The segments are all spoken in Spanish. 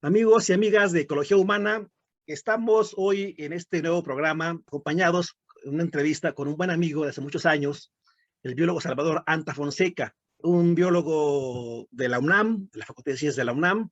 Amigos y amigas de Ecología Humana, estamos hoy en este nuevo programa acompañados en una entrevista con un buen amigo de hace muchos años, el biólogo Salvador Anta Fonseca, un biólogo de la UNAM, de la Facultad de Ciencias de la UNAM,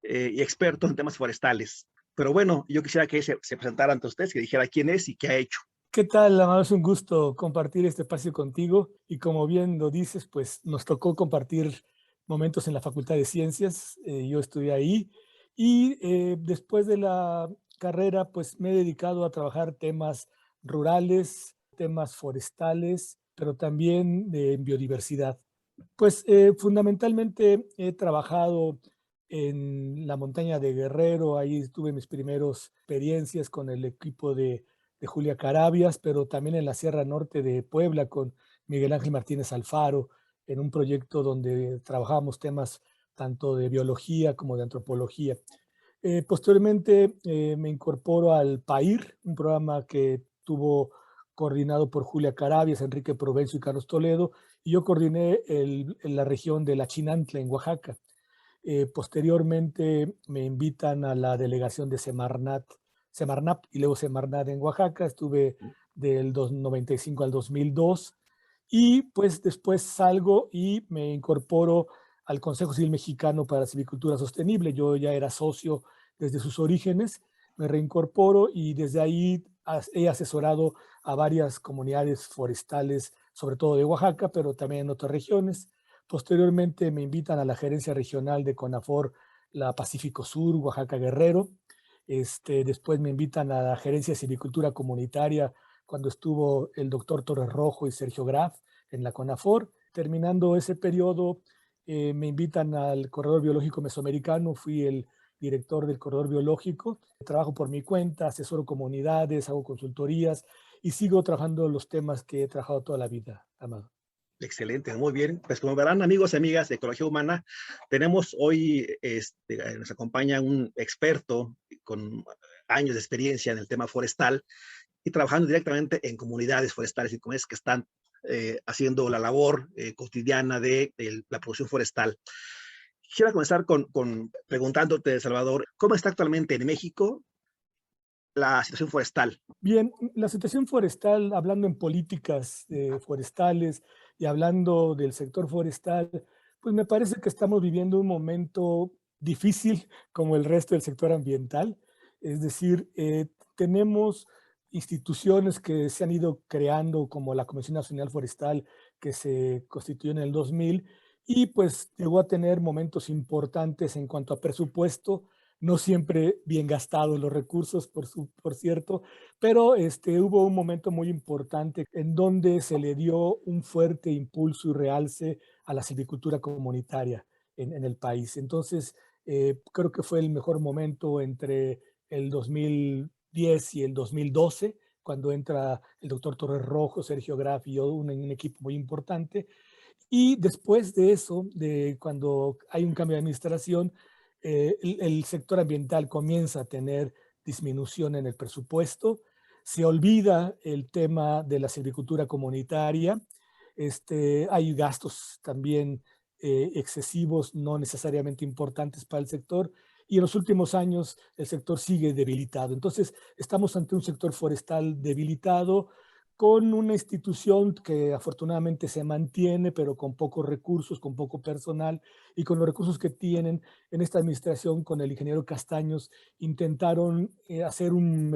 y experto en temas forestales. Pero bueno, yo quisiera que se presentara ante ustedes, que dijera quién es y qué ha hecho. ¿Qué tal, Amado? Es un gusto compartir este espacio contigo y como bien lo dices, pues nos tocó compartir momentos en la Facultad de Ciencias. Yo estudié ahí y después de la carrera, pues me he dedicado a trabajar temas rurales, temas forestales, pero también de biodiversidad. Pues fundamentalmente he trabajado en la montaña de Guerrero. Ahí tuve mis primeras experiencias con el equipo de Julia Carabias, pero también en la Sierra Norte de Puebla con Miguel Ángel Martínez Alfaro, en un proyecto donde trabajábamos temas tanto de biología como de antropología. Posteriormente me incorporo al PAIR, un programa que tuvo coordinado por Julia Carabias, Enrique Provencio y Carlos Toledo, y yo coordiné en la región de La Chinantla, en Oaxaca. Posteriormente me invitan a la delegación de Semarnat y luego Semarnat en Oaxaca. Estuve del 95 al 2002 y pues después salgo y me incorporo al Consejo Civil Mexicano para la Silvicultura Sostenible. Yo ya era socio desde sus orígenes, me reincorporo y desde ahí he asesorado a varias comunidades forestales, sobre todo de Oaxaca, pero también en otras regiones. Posteriormente me invitan a la gerencia regional de CONAFOR, la Pacífico Sur, Oaxaca Guerrero. Después me invitan a la gerencia de silvicultura comunitaria cuando estuvo el doctor Torres Rojo y Sergio Graf en la CONAFOR. Terminando ese periodo, me invitan al Corredor Biológico Mesoamericano. Fui el director del Corredor Biológico. Trabajo por mi cuenta, asesoro comunidades, hago consultorías y sigo trabajando los temas que he trabajado toda la vida, Amado. Excelente, muy bien. Pues como verán, amigos y amigas de Ecología Humana, tenemos hoy, nos acompaña un experto con años de experiencia en el tema forestal y trabajando directamente en comunidades forestales y comunidades que están haciendo la labor cotidiana de la producción forestal. Quisiera comenzar con preguntándote, Salvador, ¿cómo está actualmente en México la situación forestal? Bien, la situación forestal, hablando en políticas forestales y hablando del sector forestal, pues me parece que estamos viviendo un momento difícil como el resto del sector ambiental. Es decir, tenemos instituciones que se han ido creando como la Comisión Nacional Forestal que se constituyó en el 2000 y pues llegó a tener momentos importantes en cuanto a presupuesto, no siempre bien gastados los recursos, por cierto, pero hubo un momento muy importante en donde se le dio un fuerte impulso y realce a la silvicultura comunitaria en el país. Entonces, creo que fue el mejor momento entre el 2010 y el 2012, cuando entra el doctor Torres Rojo, Sergio Graf y yo, un equipo muy importante. Y después de eso, de cuando hay un cambio de administración, el sector ambiental comienza a tener disminución en el presupuesto, se olvida el tema de la silvicultura comunitaria, hay gastos también excesivos, no necesariamente importantes para el sector, y en los últimos años el sector sigue debilitado. Entonces, estamos ante un sector forestal debilitado, con una institución que afortunadamente se mantiene, pero con pocos recursos, con poco personal, y con los recursos que tienen en esta administración, con el ingeniero Castaños, intentaron hacer un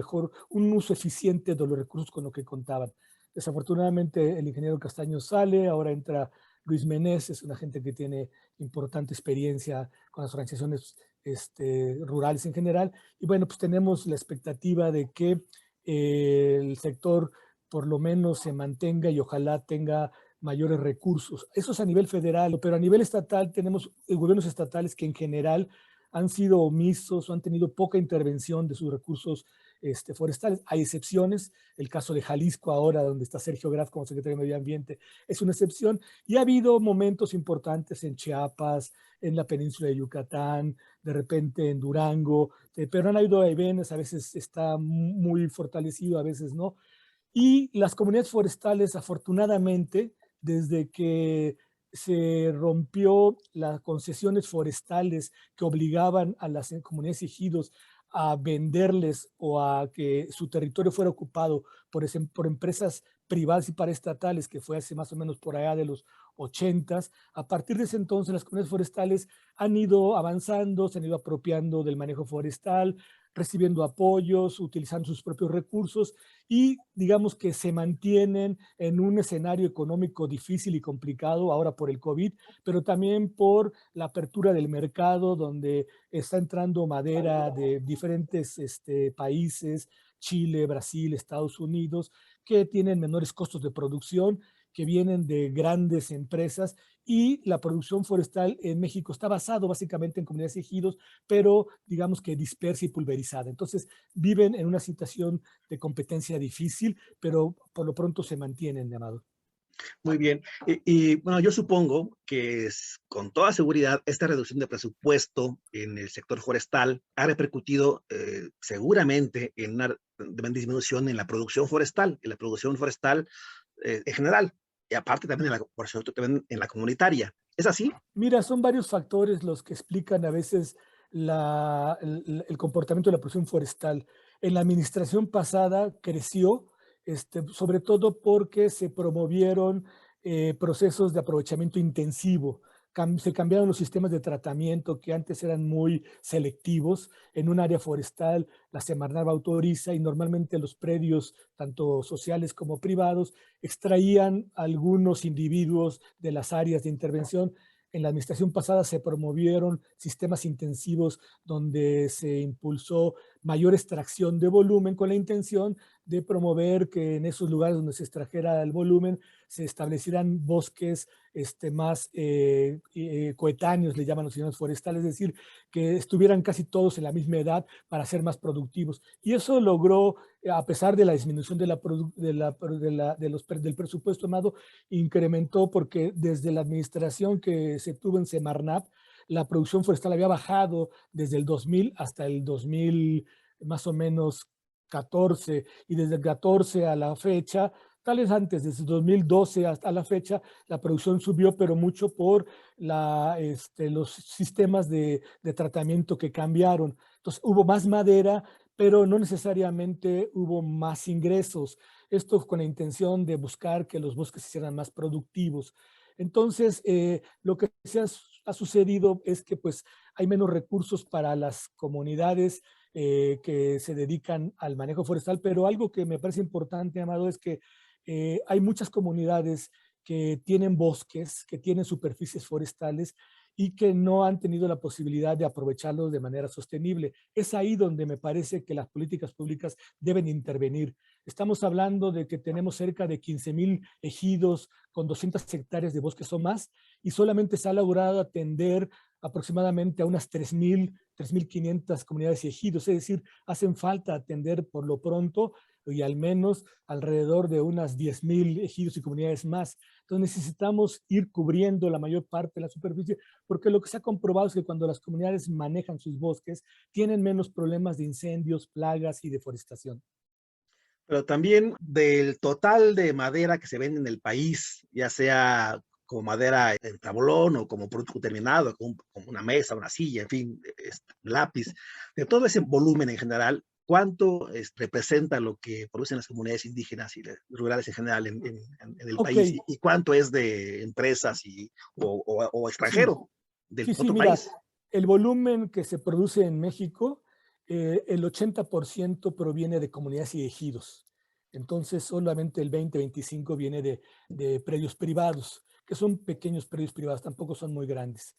uso eficiente de los recursos con los que contaban. Desafortunadamente el ingeniero Castaños sale, ahora entra Luis Meneses, una gente que tiene importante experiencia con las organizaciones rurales en general, y bueno, pues tenemos la expectativa de que el sector por lo menos se mantenga y ojalá tenga mayores recursos. Eso es a nivel federal, pero a nivel estatal tenemos gobiernos estatales que en general han sido omisos o han tenido poca intervención de sus recursos forestales. Hay excepciones, el caso de Jalisco ahora, donde está Sergio Graf como secretario de Medio Ambiente, es una excepción, y ha habido momentos importantes en Chiapas, en la península de Yucatán, de repente en Durango, pero han habido vaivenes, a veces está muy fortalecido, a veces no. Y las comunidades forestales, afortunadamente, desde que se rompió las concesiones forestales que obligaban a las comunidades y ejidos a venderles o a que su territorio fuera ocupado por empresas privadas y paraestatales, que fue hace más o menos por allá de los 80s. A partir de ese entonces, las comunidades forestales han ido avanzando, se han ido apropiando del manejo forestal, recibiendo apoyos, utilizando sus propios recursos y digamos que se mantienen en un escenario económico difícil y complicado ahora por el COVID, pero también por la apertura del mercado donde está entrando madera de diferentes países, Chile, Brasil, Estados Unidos, que tienen menores costos de producción, que vienen de grandes empresas y la producción forestal en México está basado básicamente en comunidades y ejidos, pero digamos que dispersa y pulverizada. Entonces viven en una situación de competencia difícil, pero por lo pronto se mantienen, llamado. Muy bien. Bueno, yo supongo que con toda seguridad esta reducción de presupuesto en el sector forestal ha repercutido seguramente en una disminución en la producción forestal en general, y aparte también, por cierto, también en la comunitaria. ¿Es así? Mira, son varios factores los que explican a veces el comportamiento de la producción forestal. En la administración pasada creció, sobre todo porque se promovieron procesos de aprovechamiento intensivo. Se cambiaron los sistemas de tratamiento que antes eran muy selectivos. En un área forestal, la Semarnat autoriza y normalmente los predios, tanto sociales como privados, extraían algunos individuos de las áreas de intervención. En la administración pasada se promovieron sistemas intensivos donde se impulsó mayor extracción de volumen con la intención de promover que en esos lugares donde se extrajera el volumen se establecieran bosques más coetáneos, le llaman los sistemas forestales, es decir, que estuvieran casi todos en la misma edad para ser más productivos. Y eso logró, a pesar de la disminución del presupuesto, Amado, incrementó porque desde la administración que se tuvo en Semarnat, la producción forestal había bajado desde el 2000 hasta el 2000 más o menos 14, y desde el 14 a la fecha, tal vez antes, desde 2012 hasta la fecha, la producción subió, pero mucho por los sistemas de tratamiento que cambiaron. Entonces hubo más madera, pero no necesariamente hubo más ingresos. Esto con la intención de buscar que los bosques se hicieran más productivos. Entonces, lo que ha sucedido es que pues hay menos recursos para las comunidades que se dedican al manejo forestal, pero algo que me parece importante, Amado, es que hay muchas comunidades que tienen bosques, que tienen superficies forestales y que no han tenido la posibilidad de aprovecharlos de manera sostenible. Es ahí donde me parece que las políticas públicas deben intervenir. Estamos hablando de que tenemos cerca de 15,000 ejidos con 200 hectáreas de bosques o más y solamente se ha logrado atender aproximadamente a unas 3,500 comunidades y ejidos, es decir, hacen falta atender por lo pronto y al menos alrededor de unas 10,000 ejidos y comunidades más. Entonces necesitamos ir cubriendo la mayor parte de la superficie, porque lo que se ha comprobado es que cuando las comunidades manejan sus bosques, tienen menos problemas de incendios, plagas y deforestación. Pero también del total de madera que se vende en el país, ya sea como madera en tablón o como producto terminado, como una mesa, una silla, en fin, lápiz, de todo ese volumen en general, ¿cuánto representa lo que producen las comunidades indígenas y rurales en general en el Ok, país? ¿Y cuánto es de empresas o sí, extranjero del sí, otro mira, país? el volumen que se produce en México, el 80% proviene de comunidades y ejidos. Entonces, solamente el 20-25 viene de predios privados, que son pequeños predios privados, tampoco son muy grandes.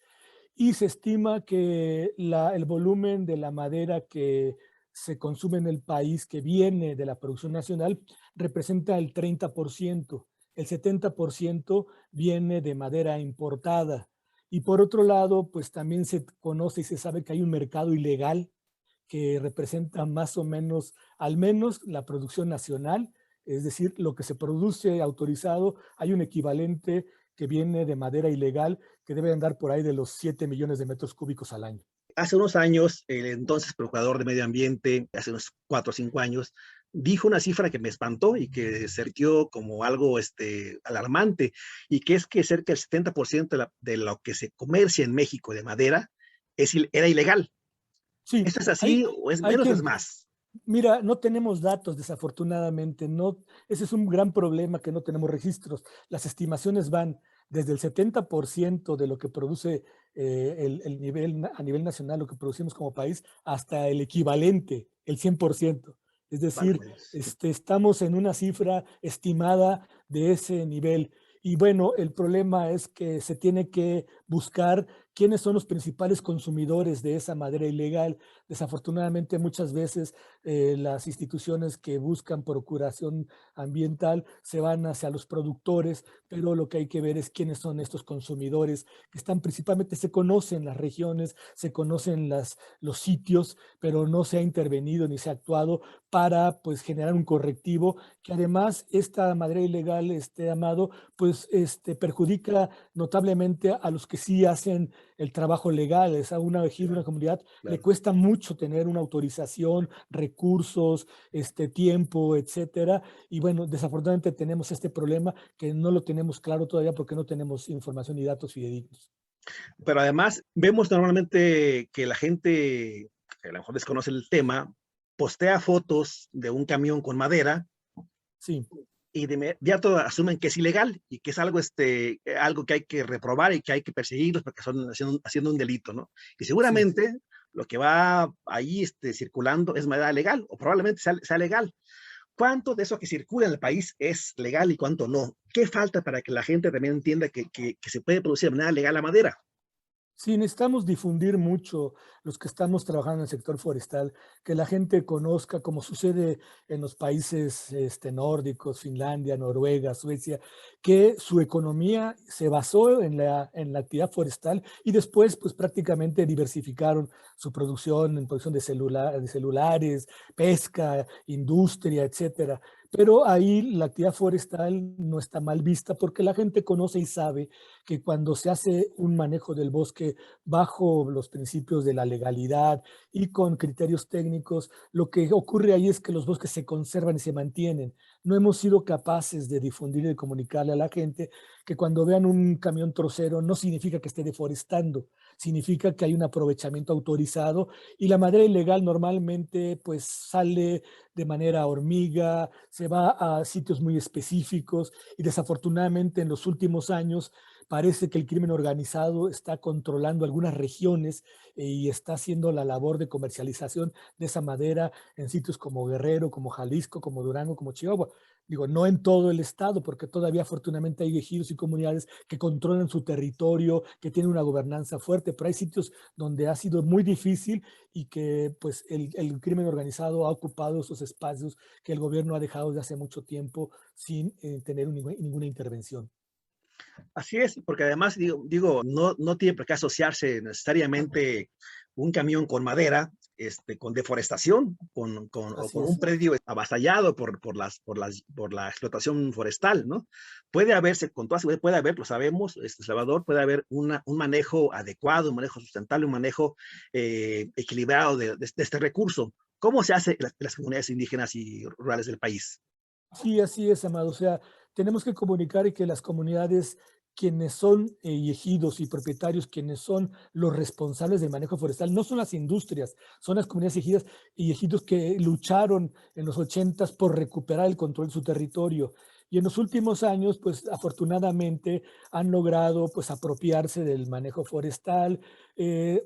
Y se estima que el volumen de la madera que se consume en el país, que viene de la producción nacional, representa el 30%. El 70% viene de madera importada. Y por otro lado, pues también se conoce y se sabe que hay un mercado ilegal que representa más o menos, al menos la producción nacional, es decir, lo que se produce autorizado, hay un equivalente que viene de madera ilegal que debe andar por ahí de los 7 millones de metros cúbicos al año. Hace unos años, el entonces procurador de Medio Ambiente, hace unos 4 o 5 años, dijo una cifra que me espantó y que surgió como algo alarmante, y que es que cerca del 70% de lo que se comercia en México de madera era ilegal. Sí, ¿Esto es así o es hay menos o que, es más? mira, no tenemos datos, desafortunadamente, no, ese es un gran problema que no tenemos registros. Las estimaciones van desde el 70% de lo que produce el nivel, a nivel nacional, lo que producimos como país, hasta el equivalente, el 100%. Es decir, Válgame Dios. estamos en una cifra estimada de ese nivel. Y bueno, el problema es que se tiene que buscar quiénes son los principales consumidores de esa madera ilegal. Desafortunadamente, muchas veces las instituciones que buscan procuración ambiental se van hacia los productores, pero lo que hay que ver es quiénes son estos consumidores que están principalmente, se conocen las regiones, se conocen los sitios, pero no se ha intervenido ni se ha actuado para pues generar un correctivo que además esta madera ilegal, Amado, pues perjudica notablemente a los que sí hacen el trabajo legal. Es a una ejido, una Claro, comunidad, le claro. cuesta mucho tener una autorización, recursos, tiempo, etcétera. Y bueno, desafortunadamente tenemos este problema que no lo tenemos claro todavía porque no tenemos información y datos fidedignos. Pero además vemos normalmente que la gente, que a lo mejor desconoce el tema, postea fotos de un camión con madera Sí, y de inmediato asumen que es ilegal y que es algo, algo que hay que reprobar y que hay que perseguirlos porque son haciendo un delito, ¿no? Y sí. seguramente lo que va ahí circulando es madera legal o probablemente sea legal. ¿Cuánto de eso que circula en el país es legal y cuánto no? ¿Qué falta para que la gente también entienda que se puede producir de manera legal la madera? Sí, necesitamos difundir mucho los que estamos trabajando en el sector forestal, que la gente conozca, como sucede en los países nórdicos, Finlandia, Noruega, Suecia, que su economía se basó en la actividad forestal y después pues prácticamente diversificaron su producción en producción de celulares, pesca, industria, etcétera. Pero ahí la actividad forestal no está mal vista porque la gente conoce y sabe que cuando se hace un manejo del bosque bajo los principios de la legalidad y con criterios técnicos, lo que ocurre ahí es que los bosques se conservan y se mantienen. No hemos sido capaces de difundir y de comunicarle a la gente que cuando vean un camión trocero no significa que esté deforestando, significa que hay un aprovechamiento autorizado y la madera ilegal normalmente pues sale de manera hormiga, se va a sitios muy específicos y desafortunadamente en los últimos años parece que el crimen organizado está controlando algunas regiones y está haciendo la labor de comercialización de esa madera en sitios como Guerrero, como Jalisco, como Durango, como Chihuahua. Digo, no en todo el estado, porque todavía afortunadamente hay ejidos y comunidades que controlan su territorio, que tienen una gobernanza fuerte, pero hay sitios donde ha sido muy difícil y que pues el crimen organizado ha ocupado esos espacios que el gobierno ha dejado desde hace mucho tiempo sin tener ninguna intervención. Así es, porque además no tiene por qué asociarse necesariamente un camión con madera, con deforestación, o Así con un es. predio avasallado por la explotación forestal, ¿no? Puede haberse, con toda seguridad, puede haber, lo sabemos, Salvador, puede haber un manejo adecuado, un manejo sustentable, un manejo equilibrado de este recurso. ¿Cómo se hace en las comunidades indígenas y rurales del país? Sí, así es, Amado. O sea, tenemos que comunicar y que las comunidades, quienes son y ejidos y propietarios, quienes son los responsables del manejo forestal, no son las industrias, son las comunidades ejidas y ejidos que lucharon en los 80 por recuperar el control de su territorio. Y en los últimos años, pues afortunadamente han logrado pues apropiarse del manejo forestal.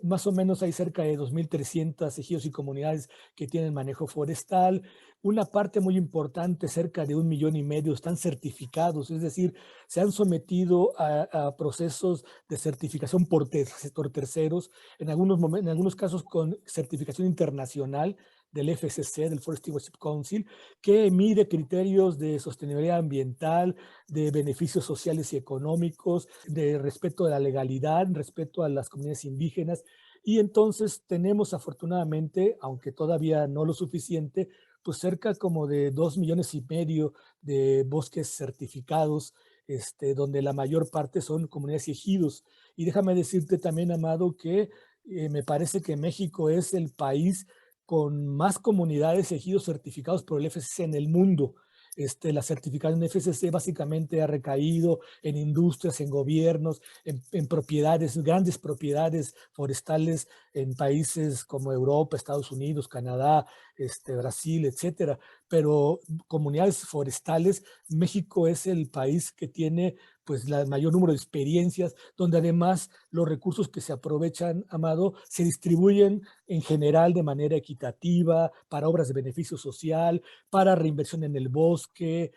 Más o menos hay cerca de 2.300 ejidos y comunidades que tienen manejo forestal. Una parte muy importante, cerca de 1,5 millones, están certificados, es decir, se han sometido a procesos de certificación por terceros, en algunos casos con certificación internacional del FCC, del Forest Stewardship Council, que mide criterios de sostenibilidad ambiental, de beneficios sociales y económicos, de respeto de la legalidad, respeto a las comunidades indígenas. Y entonces tenemos afortunadamente, aunque todavía no lo suficiente, pues cerca como de 2,5 millones de bosques certificados, donde la mayor parte son comunidades y ejidos. Y déjame decirte también, Amado, que me parece que México es el país con más comunidades y ejidos certificados por el FCC en el mundo. La certificación FCC básicamente ha recaído en industrias, en gobiernos, en propiedades, grandes propiedades forestales en países como Europa, Estados Unidos, Canadá, Brasil, etcétera. Pero comunidades forestales, México es el país que tiene pues el mayor número de experiencias, donde además los recursos que se aprovechan, Amado, se distribuyen en general de manera equitativa para obras de beneficio social, para reinversión en el bosque,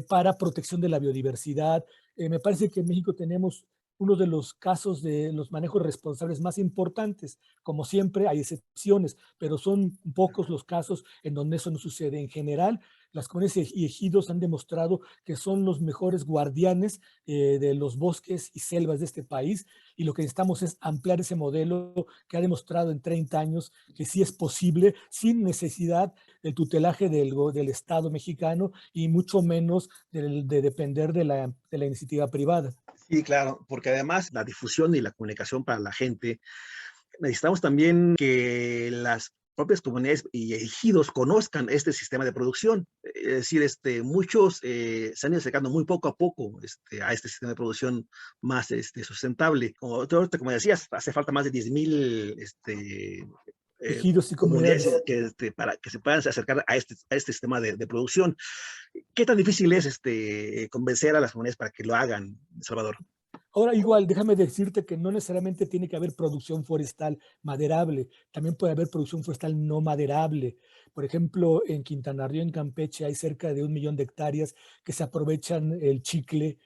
para protección de la biodiversidad. Me parece que en México tenemos uno de los casos de los manejos responsables más importantes. Como siempre, hay excepciones, pero son pocos los casos en donde eso no sucede. En general, las comunidades y ejidos han demostrado que son los mejores guardianes de los bosques y selvas de este país, y lo que necesitamos es ampliar ese modelo que ha demostrado en 30 años que sí es posible sin necesidad del tutelaje del Estado mexicano y mucho menos de depender de la iniciativa privada. Sí, claro, porque además la difusión y la comunicación para la gente, necesitamos también que las propias comunidades y ejidos conozcan este sistema de producción. Es decir, muchos se han ido acercando muy poco a poco a este sistema de producción más sustentable. Como decías, hace falta más de 10,000 Ejidos y comunidades comunidades. para que se puedan acercar a este sistema de producción. ¿Qué tan difícil es convencer a las comunidades para que lo hagan, Salvador? Ahora, igual, déjame decirte que no necesariamente tiene que haber producción forestal maderable, también puede haber producción forestal no maderable. Por ejemplo, en Quintana Roo, en Campeche, hay cerca de 1 millón de hectáreas que se aprovechan el chicle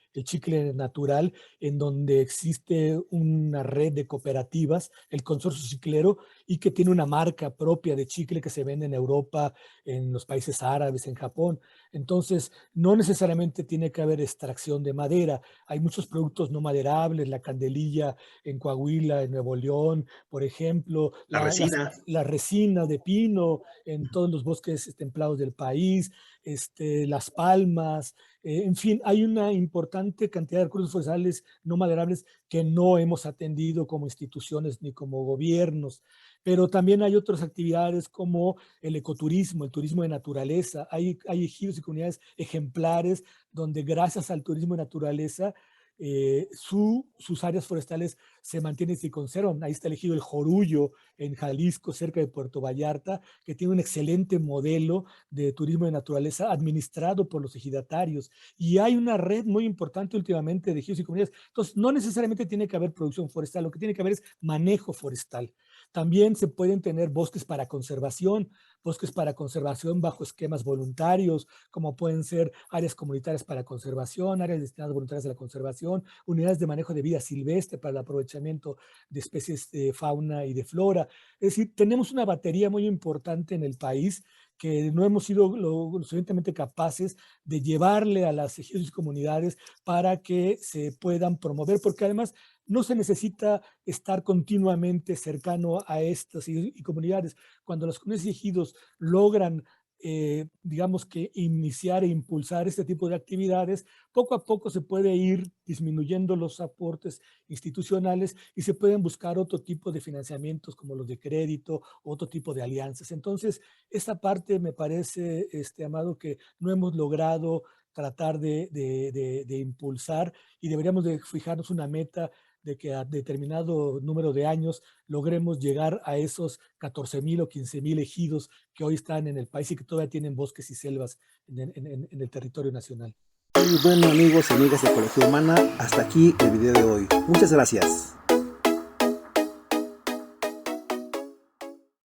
natural, en donde existe una red de cooperativas, el Consorcio Ciclero, y que tiene una marca propia de chicle que se vende en Europa, en los países árabes, en Japón. Entonces, no necesariamente tiene que haber extracción de madera. Hay muchos productos no maderables, la candelilla en Coahuila, en Nuevo León, por ejemplo, La resina. la resina de pino en todos los bosques templados del país, las palmas, en fin, hay una importante cantidad de recursos forestales no maderables que no hemos atendido como instituciones ni como gobiernos, pero también hay otras actividades como el ecoturismo, el turismo de naturaleza. Hay ejidos y comunidades ejemplares donde gracias al turismo de naturaleza sus áreas forestales se mantienen y se conservan. Ahí está el ejido El Jorullo en Jalisco, cerca de Puerto Vallarta, que tiene un excelente modelo de turismo de naturaleza administrado por los ejidatarios. Y hay una red muy importante últimamente de ejidos y comunidades. Entonces, no necesariamente tiene que haber producción forestal, lo que tiene que haber es manejo forestal. También se pueden tener bosques para conservación bajo esquemas voluntarios, como pueden ser áreas comunitarias para conservación, áreas destinadas voluntarias a la conservación, unidades de manejo de vida silvestre para el aprovechamiento de especies de fauna y de flora. Es decir, tenemos una batería muy importante en el país que no hemos sido lo suficientemente capaces de llevarle a las ejidos y comunidades para que se puedan promover, porque además no se necesita estar continuamente cercano a estas y comunidades. Cuando las comunidades y ejidos logran, digamos que iniciar e impulsar este tipo de actividades, poco a poco se puede ir disminuyendo los aportes institucionales y se pueden buscar otro tipo de financiamientos como los de crédito, otro tipo de alianzas. Entonces, esta parte me parece, Amado, que no hemos logrado tratar de impulsar, y deberíamos de fijarnos una meta de que a determinado número de años logremos llegar a esos 14,000 o 15,000 ejidos que hoy están en el país y que todavía tienen bosques y selvas en el territorio nacional. Y bueno, amigos y amigas de Ecología Humana, hasta aquí el video de hoy. Muchas gracias.